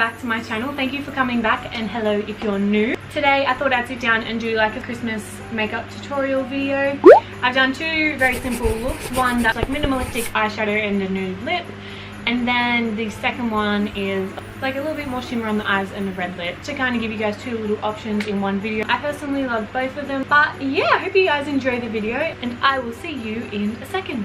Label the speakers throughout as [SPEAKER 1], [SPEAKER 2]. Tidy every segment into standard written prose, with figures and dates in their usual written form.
[SPEAKER 1] back to my channel. Thank you for coming back, and hello if you're new. Today I thought I'd sit down and do like a Christmas makeup tutorial video. I've done two very simple looks, one that's like minimalistic eyeshadow and a nude lip, and then the second one is like a little bit more shimmer on the eyes and a red lip, to kind of give you guys two little options in one video. I personally love both of them, but yeah, I hope you guys enjoy the video and I will see you in a second.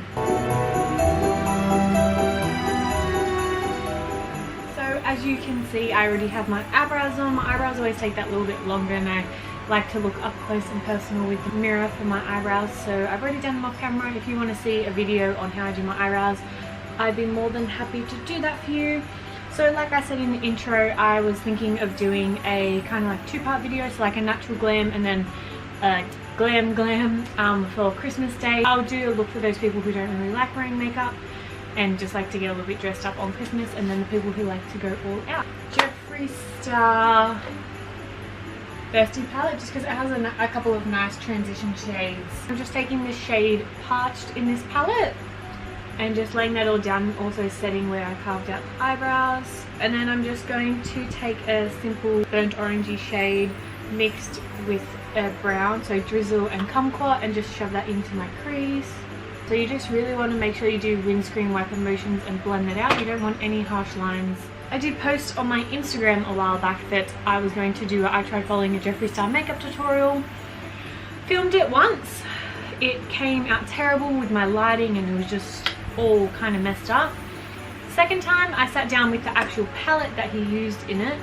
[SPEAKER 1] As you can see, I already have my eyebrows on. My eyebrows always take that little bit longer, and I like to look up close and personal with the mirror for my eyebrows, so I've already done them off camera. If you want to see a video on how I do my eyebrows, I'd be more than happy to do that for you. So like I said in the intro, I was thinking of doing a kind of like two-part video, so like a natural glam and then a glam for Christmas Day. I'll do a look for those people who don't really like wearing makeup and just like to get a little bit dressed up on Christmas, and then the people who like to go all out. Jeffree Star Thirsty palette, just because it has a couple of nice transition shades. I'm just taking the shade Parched in this palette and just laying that all down, also setting where I carved out the eyebrows. And then I'm just going to take a simple burnt orangey shade mixed with a brown, so Drizzle and Kumquat, and just shove that into my crease. So you just really want to make sure you do windscreen wiper motions and blend it out. You don't want any harsh lines. I did post on my Instagram a while back that I was going to do I tried following a Jeffree Star makeup tutorial. Filmed it once. It came out terrible with my lighting and it was just all kind of messed up. Second time I sat down with the actual palette that he used in it,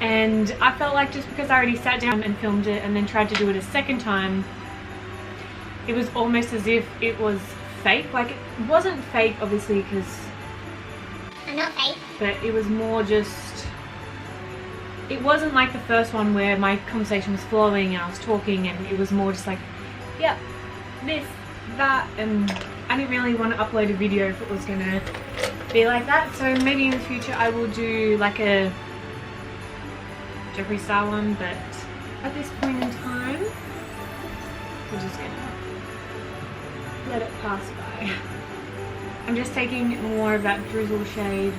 [SPEAKER 1] and I felt like just because I already sat down and filmed it and then tried to do it a second time, it was almost as if it was fake. Like, it wasn't fake obviously because
[SPEAKER 2] I'm not fake,
[SPEAKER 1] but it was more just, it wasn't like the first one where my conversation was flowing and I was talking, and it was more just like, yep, this, that, and I didn't really want to upload a video if it was gonna be like that. So maybe in the future I will do like a Jeffree Star one, but at this point in time we're just gonna let it pass by. I'm just taking more of that Drizzle shade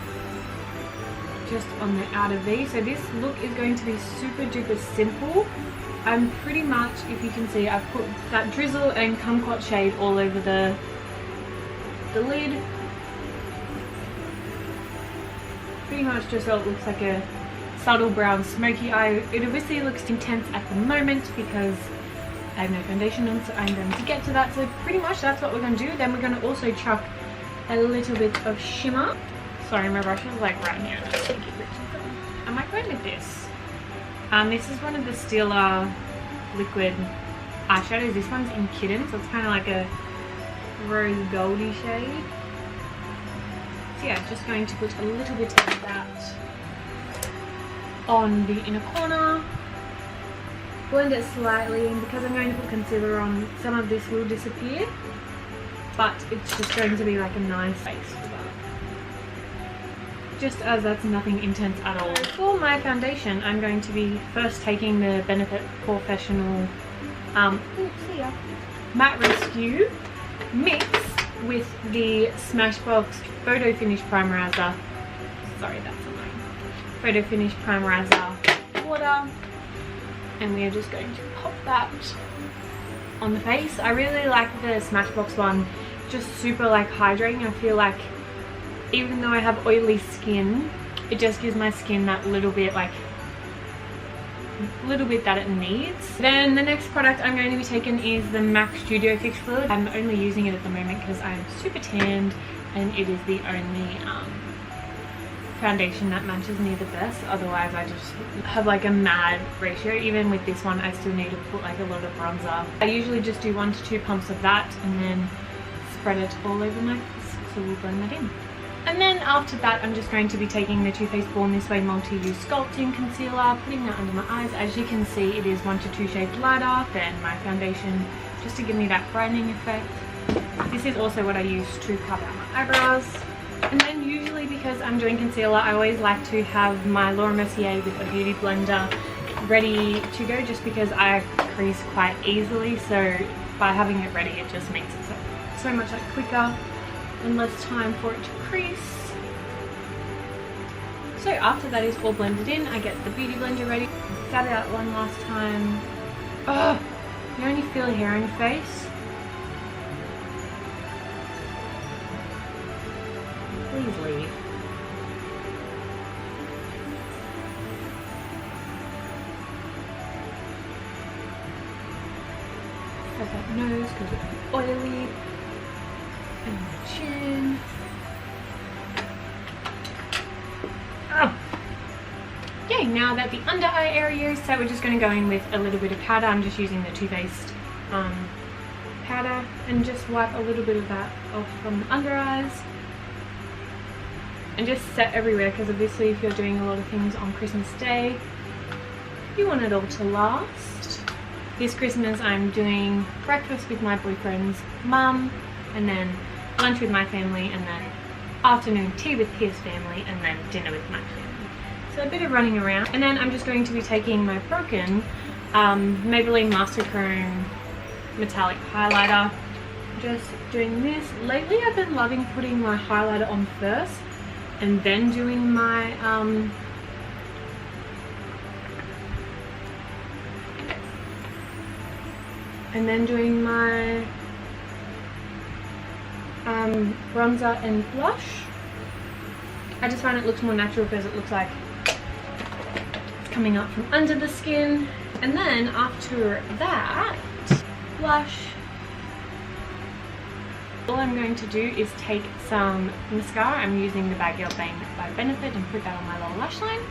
[SPEAKER 1] just on the outer V. So this look is going to be super duper simple. I'm pretty much, if you can see, I've put that Drizzle and Kumquat shade all over the lid. Pretty much just so it looks like a subtle brown smoky eye. It obviously looks intense at the moment because I have no foundation on, so I'm going to get to that. So pretty much that's what we're going to do. Then we're going to also chuck a little bit of shimmer. Sorry, my brush is like right here. Am I going with this? This is one of the Stila liquid eyeshadows. This one's in Kitten, so it's kind of like a rose goldy shade. So yeah, just going to put a little bit of that on the inner corner. Blend it slightly, and because I'm going to put concealer on, some of this will disappear, but it's just going to be like a nice base for that. Just as that's nothing intense at all. For my foundation, I'm going to be first taking the Benefit Professional Matte Rescue mixed with the Smashbox Photo Finish Primerizer. Sorry, that's annoying. Photo Finish Primerizer water. And we are just going to pop that on the face. I really like the Smashbox one, just super like hydrating. I feel like even though I have oily skin, it just gives my skin that little bit that it needs. Then the next product I'm going to be taking is the MAC Studio Fix Fluid. I'm only using it at the moment because I'm super tanned, and it is the only foundation that matches me the best. Otherwise I just have like a mad ratio. Even with this one I still need to put like a lot of bronzer. I usually just do 1 to 2 pumps of that and then spread it all over my face, so we'll blend that in. And then after that I'm just going to be taking the Too Faced Born This Way Multi-Use Sculpting Concealer, putting that under my eyes. As you can see, it is 1 to 2 shades lighter than my foundation, just to give me that brightening effect. This is also what I use to carve out my eyebrows. And then usually, because I'm doing concealer, I always like to have my Laura Mercier with a beauty blender ready to go, just because I crease quite easily. So by having it ready, it just makes it so much like quicker and less time for it to crease. So after that is all blended in, I get the Beauty Blender ready. Dab it out one last time. Ugh! You only feel hair on your face. Please leave. Set that nose because it's oily. And the chin. Oh. Okay, now that the under eye area is set, we're just going to go in with a little bit of powder. I'm just using the Too Faced powder and just wipe a little bit of that off from the under eyes. And just set everywhere because obviously if you're doing a lot of things on Christmas Day, you want it all to last. This Christmas I'm doing breakfast with my boyfriend's mum, and then lunch with my family, and then afternoon tea with his family, and then dinner with my family. So a bit of running around. And then I'm just going to be taking my broken Maybelline Master Chrome metallic highlighter. Just doing this. Lately I've been loving putting my highlighter on first and then doing my bronzer and blush. I just find it looks more natural because it looks like it's coming up from under the skin. And then after that, blush. All I'm going to do is take some mascara. I'm using the Bad Girl Bang by Benefit and put that on my lower lash line.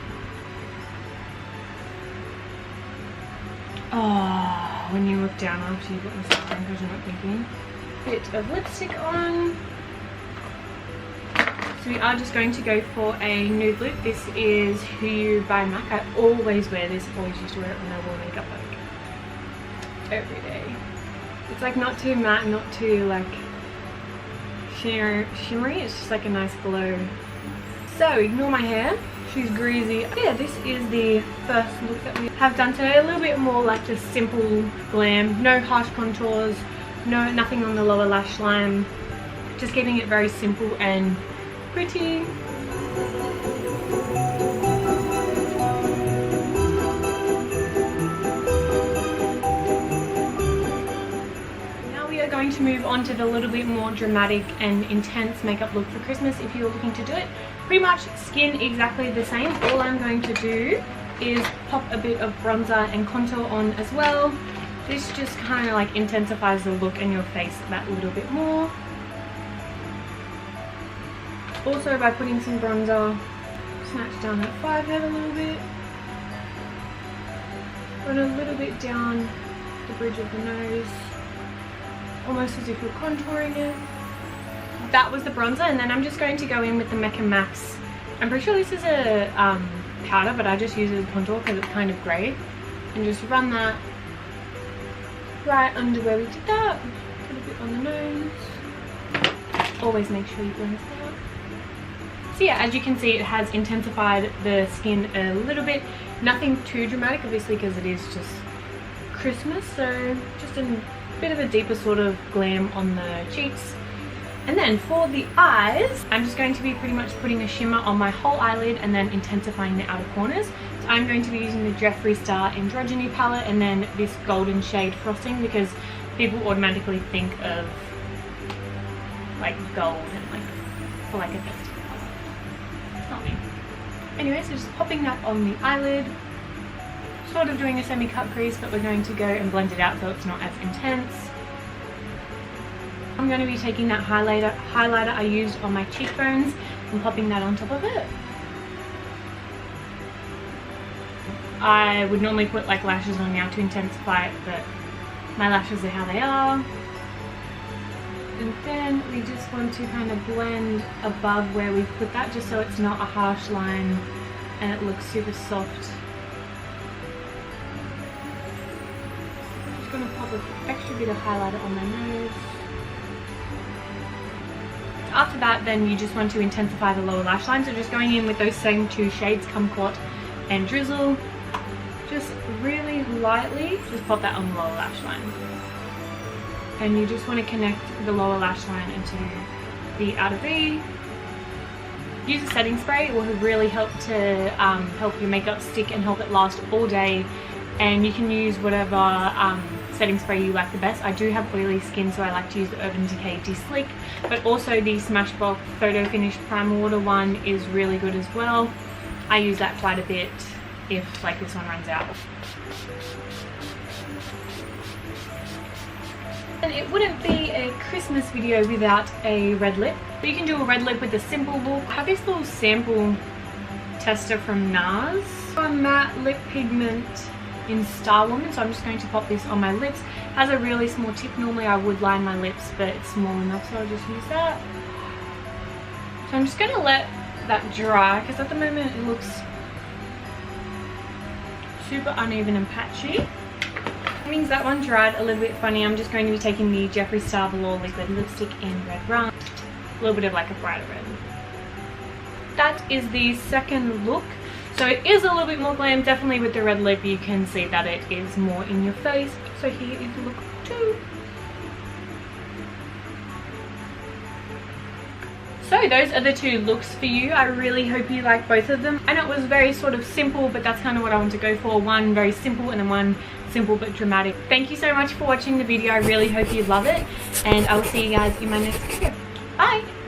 [SPEAKER 1] Oh, when you look down after you've got mascara on because you're not thinking. Bit of lipstick on. So we are just going to go for a nude lip. This is Huyu by MAC. I always wear this. Always used to wear it when I wore makeup like every day. It's like not too matte, not too like shimmery. It's just like a nice glow. So ignore my hair. She's greasy. Yeah, this is the first look that we have done today. A little bit more like just simple glam. No harsh contours. Nothing on the lower lash line. Just keeping it very simple and pretty. Now we are going to move on to the little bit more dramatic and intense makeup look for Christmas if you're looking to do it. Pretty much skin exactly the same. All I'm going to do is pop a bit of bronzer and contour on as well. This just kind of like intensifies the look in your face that little bit more. Also by putting some bronzer, snatch down that forehead a little bit. Run a little bit down the bridge of the nose, almost as if you're contouring it. That was the bronzer, and then I'm just going to go in with the Mecca Max. I'm pretty sure this is a powder, but I just use it as contour because it's kind of grey. And just run that right under where we did that. Put a bit on the nose. Always make sure you blend it out. So yeah, as you can see, it has intensified the skin a little bit. Nothing too dramatic, obviously, because it is just Christmas. So just a bit of a deeper sort of glam on the cheeks. And then for the eyes, I'm just going to be pretty much putting a shimmer on my whole eyelid and then intensifying the outer corners. So I'm going to be using the Jeffree Star Androgyny palette and then this golden shade frosting because people automatically think of like gold and like for like a festive color. It's not me. Anyway, so just popping that on the eyelid, sort of doing a semi-cut crease, but we're going to go and blend it out so it's not as intense. I'm going to be taking that highlighter I used on my cheekbones and popping that on top of it. I would normally put like lashes on now to intensify it, but my lashes are how they are. And then we just want to kind of blend above where we put that just so it's not a harsh line and it looks super soft. I'm just going to pop an extra bit of highlighter on my nose. After that, then you just want to intensify the lower lash line, so just going in with those same two shades, Kumquat and Drizzle, just really lightly just pop that on the lower lash line. And you just want to connect the lower lash line into the outer V. use a setting spray. It will really help to help your makeup stick and help it last all day. And you can use whatever setting spray you like the best. I do have oily skin, so I like to use the Urban Decay De-Slick, but also the Smashbox Photo Finish Primer Water one is really good as well. I use that quite a bit if like this one runs out. And it wouldn't be a Christmas video without a red lip. But you can do a red lip with a simple look. I have this little sample tester from NARS. A matte lip pigment in Star Woman, so I'm just going to pop this on my lips. It has a really small tip. Normally I would line my lips, but it's small enough, so I'll just use that. So I'm just going to let that dry, because at the moment it looks super uneven and patchy. That means that one dried a little bit funny. I'm just going to be taking the Jeffree Star Velour liquid lipstick in Red Rum. A little bit of like a brighter red. That is the second look. So it is a little bit more glam. Definitely with the red lip you can see that it is more in your face. So here is look 2. So those are the 2 looks for you. I really hope you like both of them. I know it was very sort of simple, but that's kind of what I want to go for. One very simple and then one simple but dramatic. Thank you so much for watching the video. I really hope you love it, and I'll see you guys in my next video. Bye!